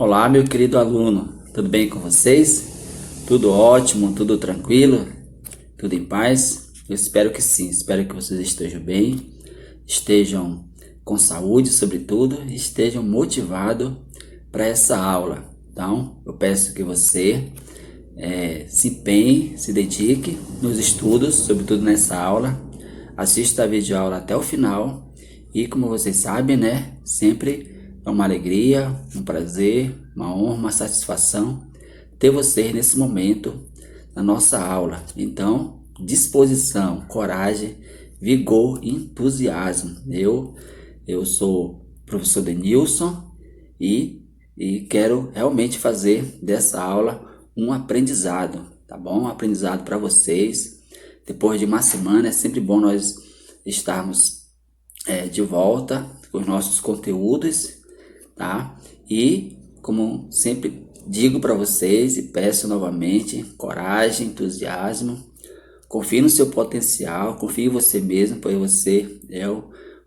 Olá, meu querido aluno, tudo bem com vocês? Tudo ótimo, tudo tranquilo? Tudo em paz? Eu espero que sim, espero que vocês estejam bem, estejam com saúde, sobretudo, e estejam motivados para essa aula. Então, eu peço que você se empenhe, se dedique nos estudos, sobretudo nessa aula, assista a videoaula até o final e, como vocês sabem, né, sempre é uma alegria, um prazer, uma honra, uma satisfação ter vocês nesse momento na nossa aula. Então, disposição, coragem, vigor e entusiasmo. Eu sou o professor Denilson e quero realmente fazer dessa aula um aprendizado, tá bom? Um aprendizado para vocês. Depois de uma semana é sempre bom nós estarmos de volta com os nossos conteúdos, tá? E como sempre digo para vocês e peço novamente, coragem, entusiasmo, confie no seu potencial, confie em você mesmo, pois você é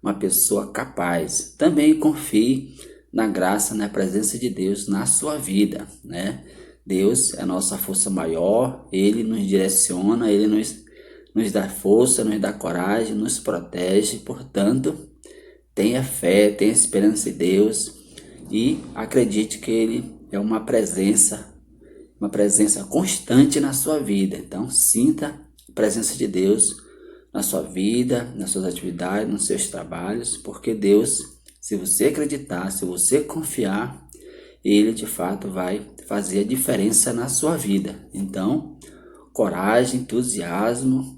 uma pessoa capaz. Também confie na graça, na presença de Deus na sua vida, né? Deus é a nossa força maior, Ele nos direciona, Ele nos dá força, nos dá coragem, nos protege. Portanto, tenha fé, tenha esperança em Deus e acredite que Ele é uma presença constante na sua vida. Então, sinta a presença de Deus na sua vida, nas suas atividades, nos seus trabalhos, porque Deus, se você acreditar, se você confiar, Ele de fato vai fazer a diferença na sua vida. Então, coragem, entusiasmo,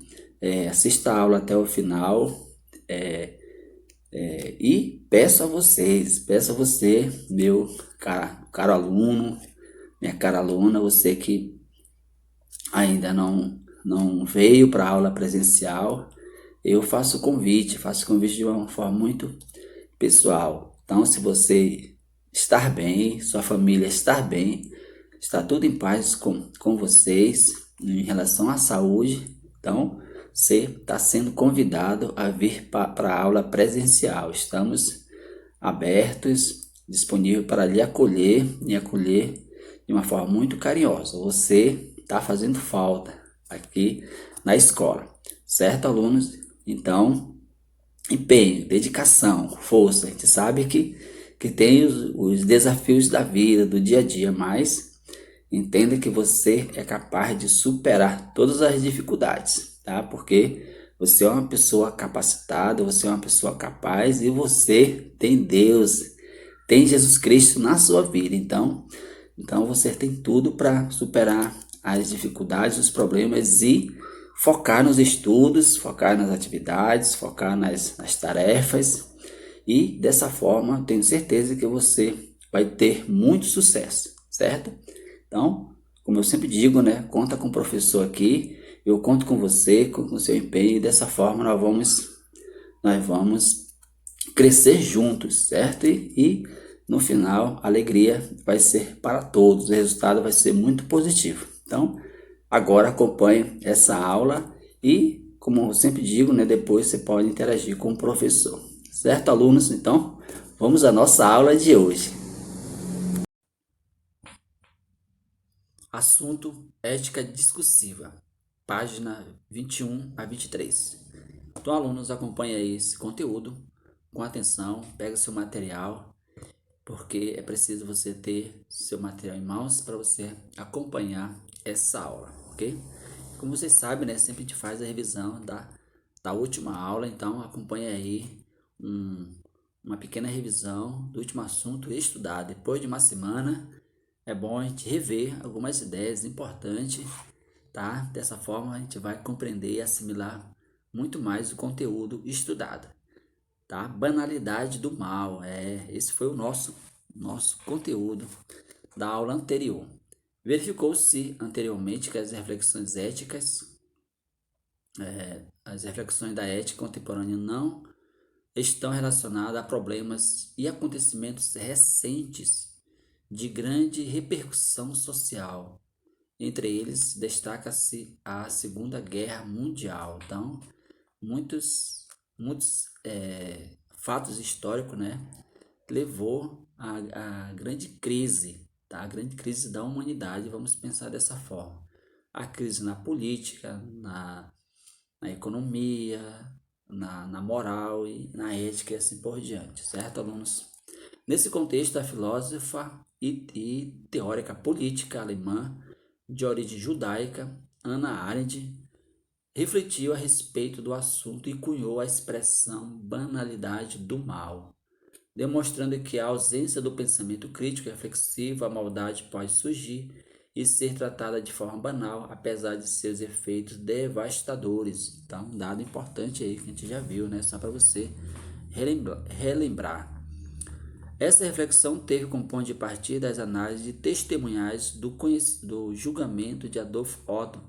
assista a aula até o final. E peço a você, meu caro aluno, minha cara aluna, você que ainda não veio para a aula presencial, eu faço o convite de uma forma muito pessoal. Então, se você estar bem, sua família estar bem, está tudo em paz com vocês em relação à saúde, então você está sendo convidado a vir para a aula presencial. Estamos abertos, disponíveis para lhe acolher e acolher de uma forma muito carinhosa. Você está fazendo falta aqui na escola, certo, alunos? Então, empenho, dedicação, força. A gente sabe que tem os desafios da vida, do dia a dia, mas entenda que você é capaz de superar todas as dificuldades, tá? Porque você é uma pessoa capacitada, você é uma pessoa capaz e você tem Deus, tem Jesus Cristo na sua vida. Então você tem tudo para superar as dificuldades, os problemas e focar nos estudos, focar nas atividades, focar nas tarefas. E dessa forma, tenho certeza que você vai ter muito sucesso, certo? Então, como eu sempre digo, né, conta com o professor aqui, eu conto com você, com o seu empenho, e dessa forma nós vamos crescer juntos, certo? E no final, a alegria vai ser para todos, o resultado vai ser muito positivo. Então, agora acompanhe essa aula e, como eu sempre digo, né, depois você pode interagir com o professor. Certo, alunos? Então, vamos à nossa aula de hoje. Assunto: ética discursiva, página 21 a 23. Então, alunos, acompanhe aí esse conteúdo com atenção, pega seu material, porque é preciso você ter seu material em mãos para você acompanhar essa aula, ok? Como vocês sabem, né, sempre a gente faz a revisão da última aula, então acompanhe aí uma pequena revisão do último assunto estudado. Depois de uma semana, é bom a gente rever algumas ideias importantes, tá? Dessa forma a gente vai compreender e assimilar muito mais o conteúdo estudado, tá? Banalidade do mal, esse foi o nosso conteúdo da aula anterior. Verificou-se anteriormente que as reflexões da ética contemporânea não estão relacionadas a problemas e acontecimentos recentes de grande repercussão social. Entre eles, destaca-se a Segunda Guerra Mundial. Então, muitos fatos históricos, né, levou à grande crise tá? A grande crise da humanidade, vamos pensar dessa forma. A crise na política, na economia, na moral e na ética e assim por diante, certo, alunos? Nesse contexto, a filósofa e teórica política alemã de origem judaica, Hannah Arendt, refletiu a respeito do assunto e cunhou a expressão banalidade do mal, demonstrando que a ausência do pensamento crítico e reflexivo, a maldade pode surgir e ser tratada de forma banal, apesar de seus efeitos devastadores. Então, um dado importante aí que a gente já viu, né? Só para você relembrar. Essa reflexão teve como ponto de partida as análises testemunhais do julgamento de Adolf Otto,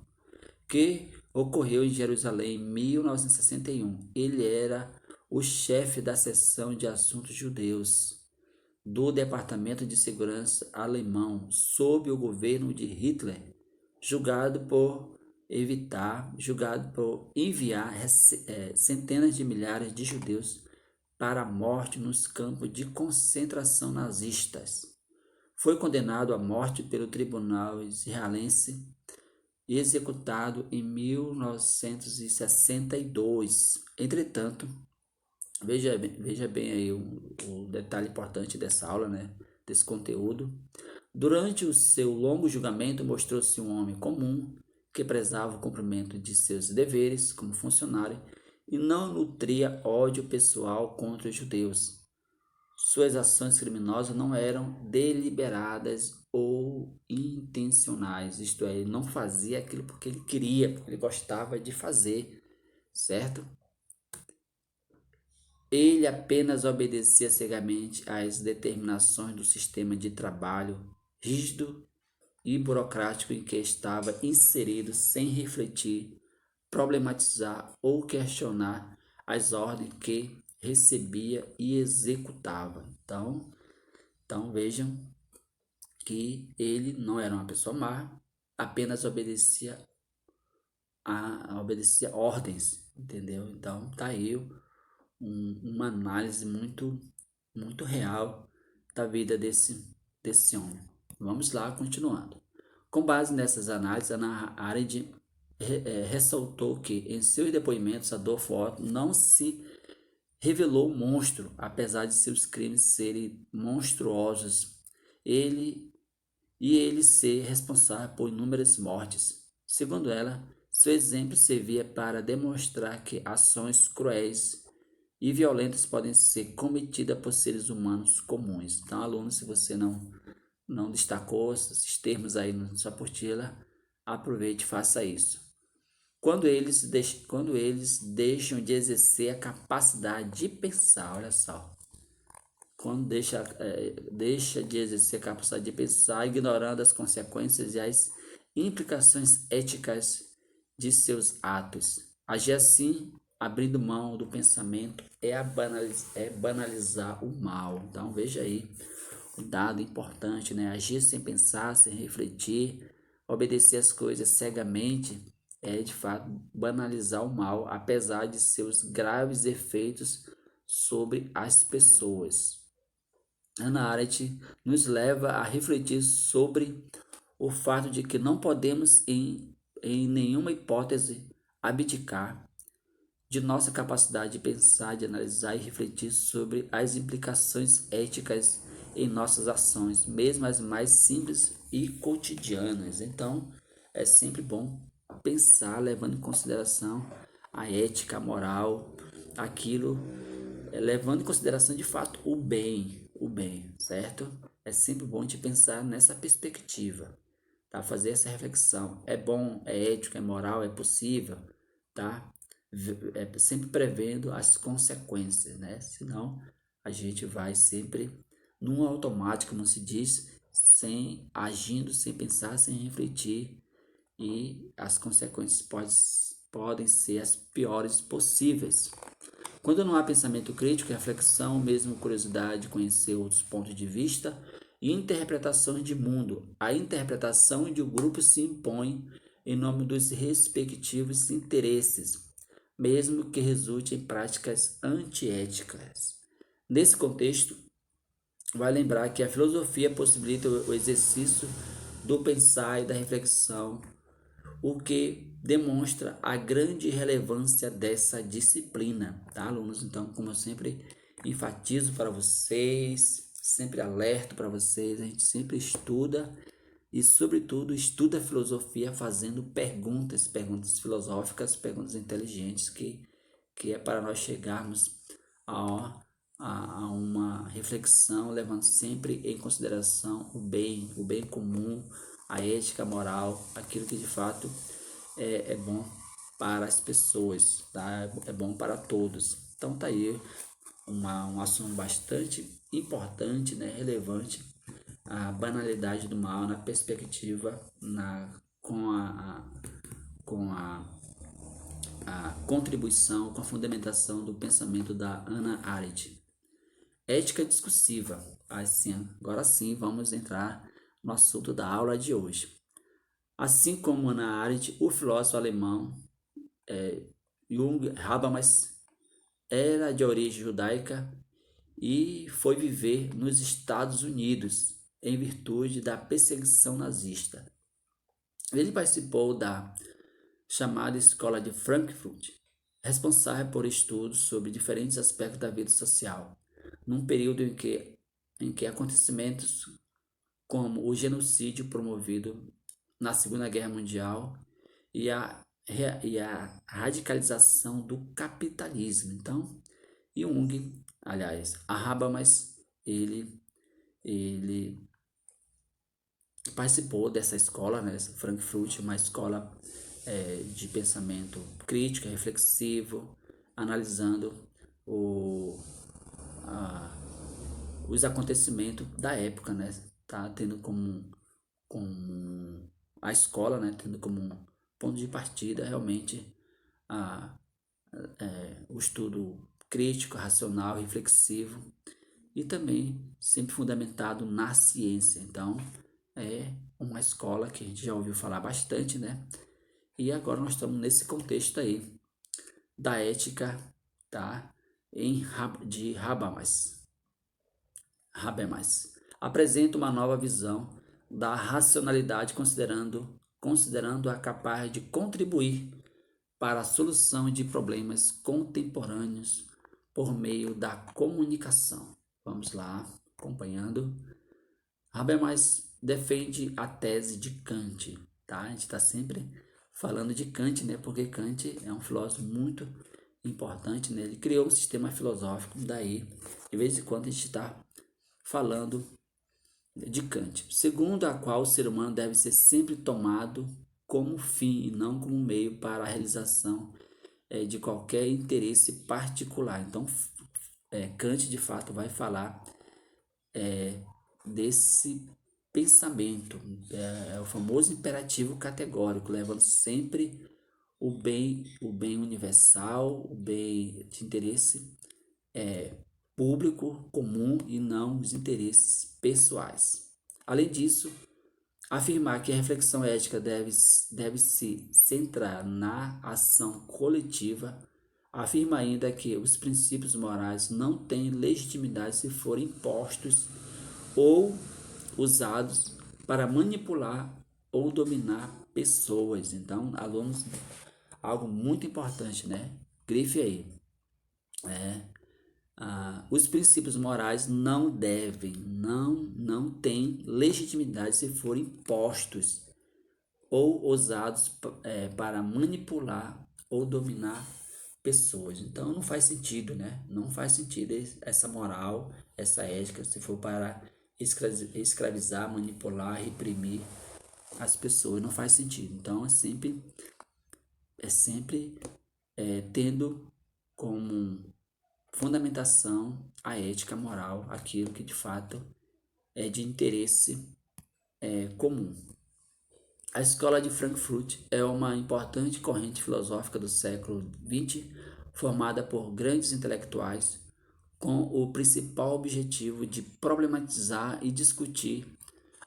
que ocorreu em Jerusalém em 1961. Ele era o chefe da seção de assuntos judeus do Departamento de Segurança alemão sob o governo de Hitler, julgado por enviar centenas de milhares de judeus para a morte nos campos de concentração nazistas. Foi condenado à morte pelo tribunal israelense e executado em 1962. Entretanto, veja bem aí o detalhe importante dessa aula, né? Desse conteúdo. Durante o seu longo julgamento, mostrou-se um homem comum que prezava o cumprimento de seus deveres como funcionário e não nutria ódio pessoal contra os judeus. Suas ações criminosas não eram deliberadas ou intencionais, isto é, ele não fazia aquilo porque ele queria, porque ele gostava de fazer, certo? Ele apenas obedecia cegamente às determinações do sistema de trabalho rígido e burocrático em que estava inserido sem refletir, problematizar ou questionar as ordens que recebia e executava. Então vejam que ele não era uma pessoa má, apenas obedecia ordens, entendeu? Então tá aí uma análise muito real da vida desse homem. Vamos lá, continuando. Com base nessas análises, Hannah Arendt ressaltou que em seus depoimentos Adolf Otto não se revelou monstro, apesar de seus crimes serem monstruosos, ele ser responsável por inúmeras mortes. Segundo ela, seu exemplo servia para demonstrar que ações cruéis e violentas podem ser cometidas por seres humanos comuns. Então, aluno, se você não destacou esses termos aí na sua apostila, aproveite e faça isso. Quando eles deixam de exercer a capacidade de pensar, olha só. Quando deixa de exercer a capacidade de pensar, ignorando as consequências e as implicações éticas de seus atos. Agir assim, abrindo mão do pensamento, é banalizar o mal. Então veja aí um dado importante, né? Agir sem pensar, sem refletir, obedecer as coisas cegamente, é de fato banalizar o mal, apesar de seus graves efeitos sobre as pessoas. Hannah Arendt nos leva a refletir sobre o fato de que não podemos, em nenhuma hipótese, abdicar de nossa capacidade de pensar, de analisar e refletir sobre as implicações éticas em nossas ações, mesmo as mais simples e cotidianas. Então, é sempre bom pensar, levando em consideração a ética, a moral, aquilo, levando em consideração de fato o bem, certo? É sempre bom de pensar nessa perspectiva, tá? Fazer essa reflexão. É bom, é ético, é moral, é possível, tá? Sempre prevendo as consequências, né? Senão a gente vai sempre num automático, como se diz, agindo, sem pensar, sem refletir, e as consequências podem ser as piores possíveis. Quando não há pensamento crítico, reflexão, mesmo curiosidade, conhecer outros pontos de vista e interpretações de mundo, a interpretação de um grupo se impõe em nome dos respectivos interesses, mesmo que resulte em práticas antiéticas. Nesse contexto, vai lembrar que a filosofia possibilita o exercício do pensar e da reflexão, o que demonstra a grande relevância dessa disciplina, tá, alunos? Então, como eu sempre enfatizo para vocês, sempre alerto para vocês, a gente sempre estuda e, sobretudo, estuda filosofia fazendo perguntas, perguntas filosóficas, perguntas inteligentes, que é para nós chegarmos a uma reflexão, levando sempre em consideração o bem comum, a ética, a moral, aquilo que de fato é bom para as pessoas, tá? É bom para todos. Então tá aí um assunto bastante importante, né? Relevante, a banalidade do mal na perspectiva, com a contribuição, com a fundamentação do pensamento da Hannah Arendt. Ética discursiva. Assim, agora sim, vamos entrar no assunto da aula de hoje. Assim como Hannah Arendt, o filósofo alemão Jung Habermas era de origem judaica e foi viver nos Estados Unidos em virtude da perseguição nazista. Ele participou da chamada Escola de Frankfurt, responsável por estudos sobre diferentes aspectos da vida social, num período em que acontecimentos como o genocídio promovido na Segunda Guerra Mundial e a radicalização do capitalismo. Então, Jung, aliás, a Habermas, ele participou dessa escola, né, essa Frankfurt, uma escola de pensamento crítico, reflexivo, analisando a, os acontecimentos da época, né, tá tendo como a escola, né, tendo como um ponto de partida realmente a, o estudo crítico, racional, reflexivo e também sempre fundamentado na ciência. Então, é uma escola que a gente já ouviu falar bastante, né? E agora nós estamos nesse contexto aí da ética, tá? De Habermas. Habermas apresenta uma nova visão da racionalidade considerando-a capaz de contribuir para a solução de problemas contemporâneos por meio da comunicação. Vamos lá, acompanhando. Habermas defende a tese de Kant, tá? A gente está sempre falando de Kant, né? Porque Kant é um filósofo muito importante, né? Ele criou um sistema filosófico, daí de vez em quando a gente está falando de Kant, segundo a qual o ser humano deve ser sempre tomado como fim e não como meio para a realização de qualquer interesse particular. Então, Kant de fato vai falar desse pensamento, é o famoso imperativo categórico, levando sempre o bem universal, o bem de interesse público comum e não os interesses pessoais. Além disso, afirmar que a reflexão ética deve se centrar na ação coletiva, afirma ainda que os princípios morais não têm legitimidade se forem impostos ou usados para manipular ou dominar pessoas. Então, alunos, algo muito importante, né? Grife aí. Os princípios morais não têm legitimidade se forem impostos ou usados para manipular ou dominar pessoas. Então não faz sentido, né? Não faz sentido essa moral, essa ética, se for para escravizar, manipular, reprimir as pessoas, não faz sentido. Então é sempre tendo como fundamentação a ética, a moral, aquilo que de fato é de interesse comum. A Escola de Frankfurt é uma importante corrente filosófica do século XX, formada por grandes intelectuais, com o principal objetivo de problematizar e discutir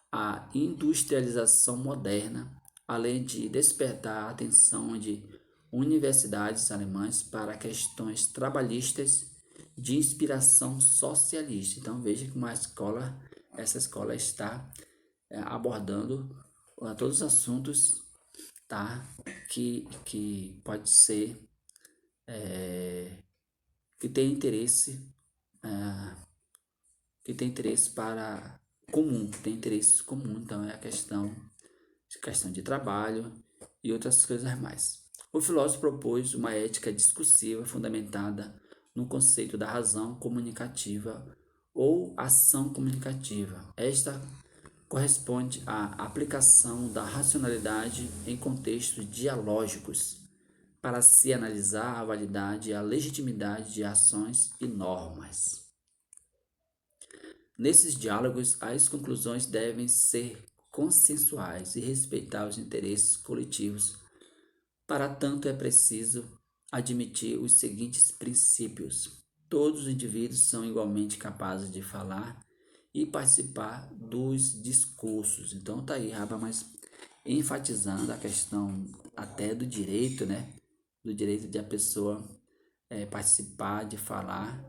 a industrialização moderna, além de despertar a atenção de universidades alemãs para questões trabalhistas de inspiração socialista. Então veja que essa escola está abordando todos os assuntos, tá? Que pode ser que tem interesse para comum, tem interesse comum. Então é a questão de trabalho e outras coisas mais. O filósofo propôs uma ética discursiva fundamentada no conceito da razão comunicativa ou ação comunicativa. Esta corresponde à aplicação da racionalidade em contextos dialógicos para se analisar a validade e a legitimidade de ações e normas. Nesses diálogos, as conclusões devem ser consensuais e respeitar os interesses coletivos. Para tanto, é preciso admitir os seguintes princípios: todos os indivíduos são igualmente capazes de falar e participar dos discursos. Então tá aí, mas enfatizando a questão até do direito, né? Do direito de a pessoa participar, de falar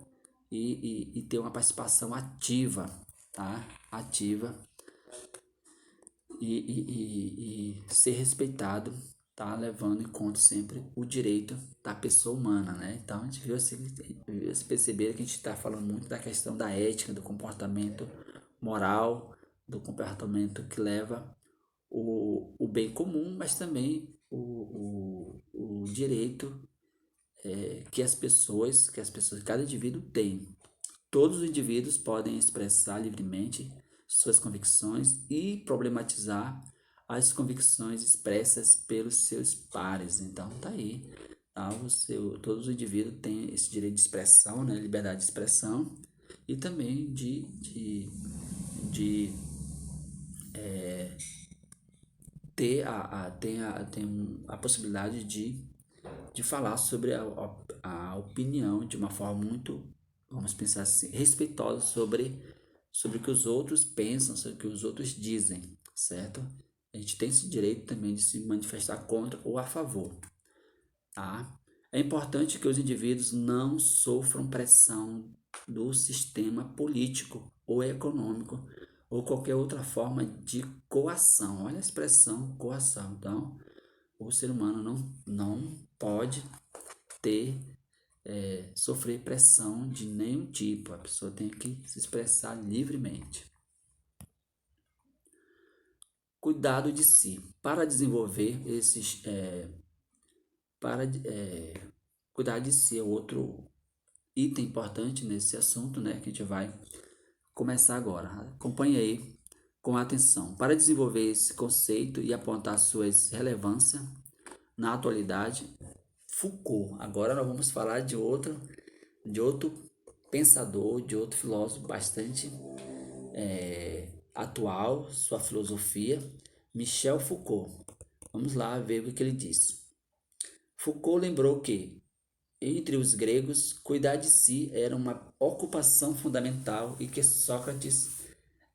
e ter uma participação ativa, tá? Ativa e ser respeitado, tá? Levando em conta sempre o direito da pessoa humana, né? Então a gente viu assim, perceber que a gente está falando muito da questão da ética, do comportamento moral, do comportamento que leva o bem comum, mas também o direito cada indivíduo tem. Todos os indivíduos podem expressar livremente suas convicções e problematizar as convicções expressas pelos seus pares. Então, tá aí. Tá? Todos os indivíduos têm esse direito de expressão, né? Liberdade de expressão e também de ter a possibilidade de falar sobre a opinião de uma forma muito, vamos pensar assim, respeitosa sobre o que os outros pensam, sobre o que os outros dizem, certo? A gente tem esse direito também de se manifestar contra ou a favor, tá? É importante que os indivíduos não sofram pressão do sistema político ou econômico ou qualquer outra forma de coação. Olha a expressão coação. Então, o ser humano não pode sofrer pressão de nenhum tipo. A pessoa tem que se expressar livremente. Cuidado de si. Para desenvolver cuidar de si é outro item importante nesse assunto, né, que a gente vai começar agora. Acompanhe aí com atenção. Para desenvolver esse conceito e apontar suas relevâncias na atualidade, Foucault. Agora nós vamos falar de outro pensador, de outro filósofo bastante atual, sua filosofia, Michel Foucault. Vamos lá ver o que ele diz. Foucault lembrou que, entre os gregos, cuidar de si era uma ocupação fundamental e que Sócrates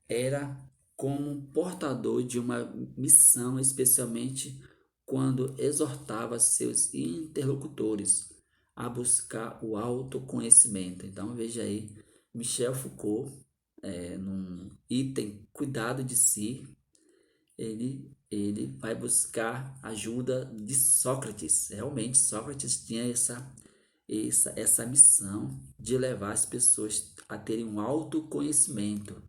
era como portador de uma missão, especialmente quando exortava seus interlocutores a buscar o autoconhecimento. Então veja aí, Michel Foucault, num item cuidado de si, ele vai buscar ajuda de Sócrates. Realmente, Sócrates tinha essa missão de levar as pessoas a terem um autoconhecimento.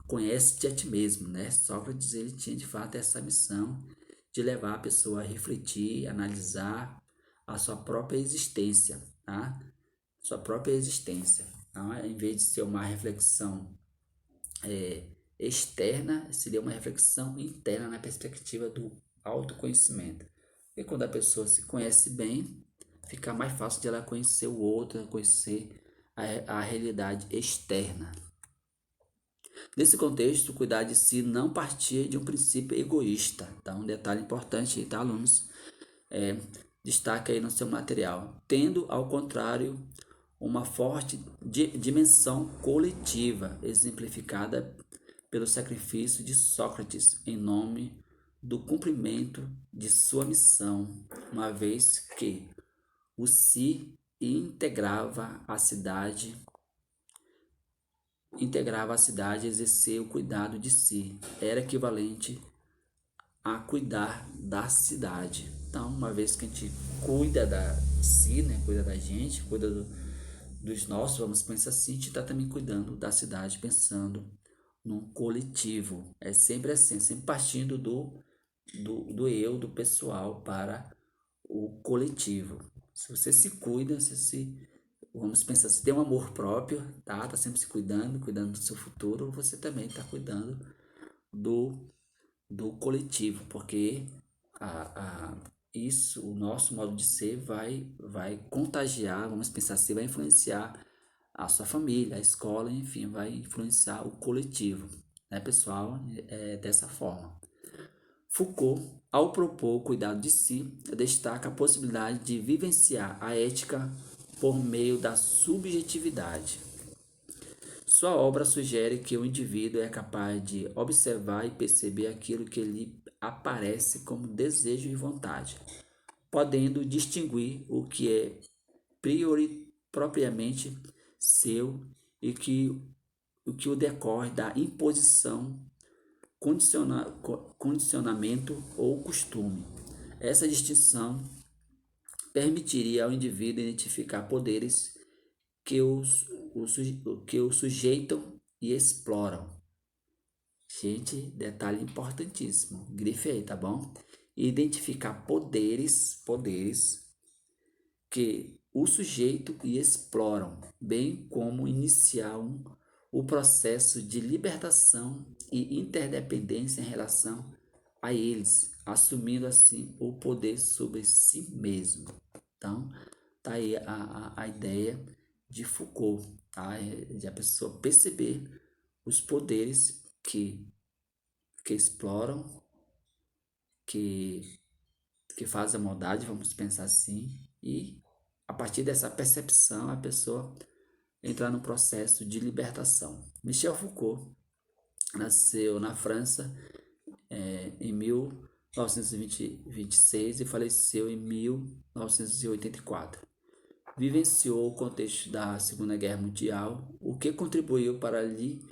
Conhece-te a ti mesmo, né? Sócrates ele tinha de fato essa missão de levar a pessoa a refletir, analisar a sua própria existência, tá? Sua própria existência. Então, em vez de ser uma reflexão externa, seria uma reflexão interna na perspectiva do autoconhecimento. E quando a pessoa se conhece bem, fica mais fácil de ela conhecer o outro, conhecer a realidade externa. Nesse contexto, cuidar de si não partia de um princípio egoísta. Tá? Um detalhe importante, tá, alunos? Destaque aí no seu material. Tendo, ao contrário, uma forte dimensão coletiva, exemplificada pelo sacrifício de Sócrates em nome do cumprimento de sua missão, uma vez que o si e integrava a cidade a exercer o cuidado de si. Era equivalente a cuidar da cidade. Então, uma vez que a gente cuida da si, né, cuida da gente, cuida dos nossos, vamos pensar assim, a gente está também cuidando da cidade, pensando num coletivo. É sempre assim, sempre partindo do eu, do pessoal para o coletivo. Se você se cuida, vamos pensar, se tem um amor próprio, tá sempre se cuidando, cuidando do seu futuro, você também está cuidando do do coletivo, porque isso, o nosso modo de ser vai contagiar, vamos pensar assim, vai influenciar a sua família, a escola, enfim, vai influenciar o coletivo, né, pessoal? É dessa forma. Foucault, ao propor o cuidado de si, destaca a possibilidade de vivenciar a ética por meio da subjetividade. Sua obra sugere que o indivíduo é capaz de observar e perceber aquilo que lhe aparece como desejo e vontade, podendo distinguir o que é propriamente seu e o que o decorre da imposição, condicionamento ou costume. Essa distinção permitiria ao indivíduo identificar poderes que que o sujeitam e exploram. Gente, detalhe importantíssimo. Grife aí, tá bom? Identificar poderes que o sujeito e exploram, bem como iniciar o processo de libertação e interdependência em relação a eles, assumindo assim o poder sobre si mesmo. Então, tá aí a ideia de Foucault, tá? De a pessoa perceber os poderes que exploram, que, que fazem a maldade, vamos pensar assim, e a partir dessa percepção a pessoa entrar no processo de libertação. Michel Foucault nasceu na França em 1926 e faleceu em 1984. Vivenciou o contexto da Segunda Guerra Mundial, o que contribuiu para lhe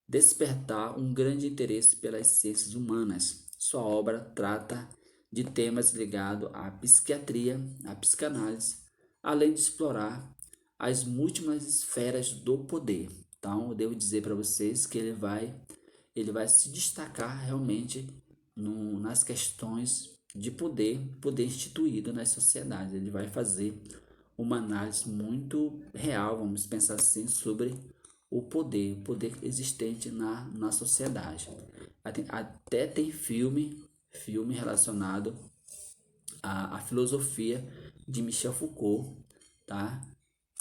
despertar um grande interesse pelas ciências humanas. Sua obra trata de temas ligados à psiquiatria, à psicanálise, além de explorar as múltiplas esferas do poder. Então, eu devo dizer para vocês que ele vai se destacar realmente nas questões de poder instituído nas sociedades. Ele vai fazer uma análise muito real, vamos pensar assim, sobre o poder existente na sociedade. Até tem filme relacionado à filosofia de Michel Foucault, tá?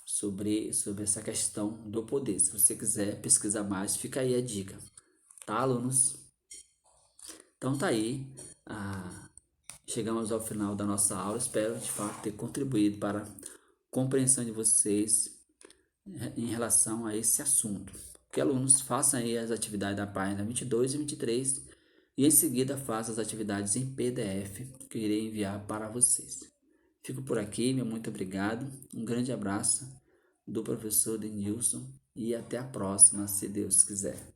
Sobre essa questão do poder. Se você quiser pesquisar mais, fica aí a dica, tá, alunos? Então tá aí, chegamos ao final da nossa aula. Espero de fato ter contribuído para a compreensão de vocês em relação a esse assunto. Que alunos façam aí as atividades da página 22 e 23 e em seguida façam as atividades em PDF que eu irei enviar para vocês. Fico por aqui, meu muito obrigado, um grande abraço do professor Denilson e até a próxima, se Deus quiser.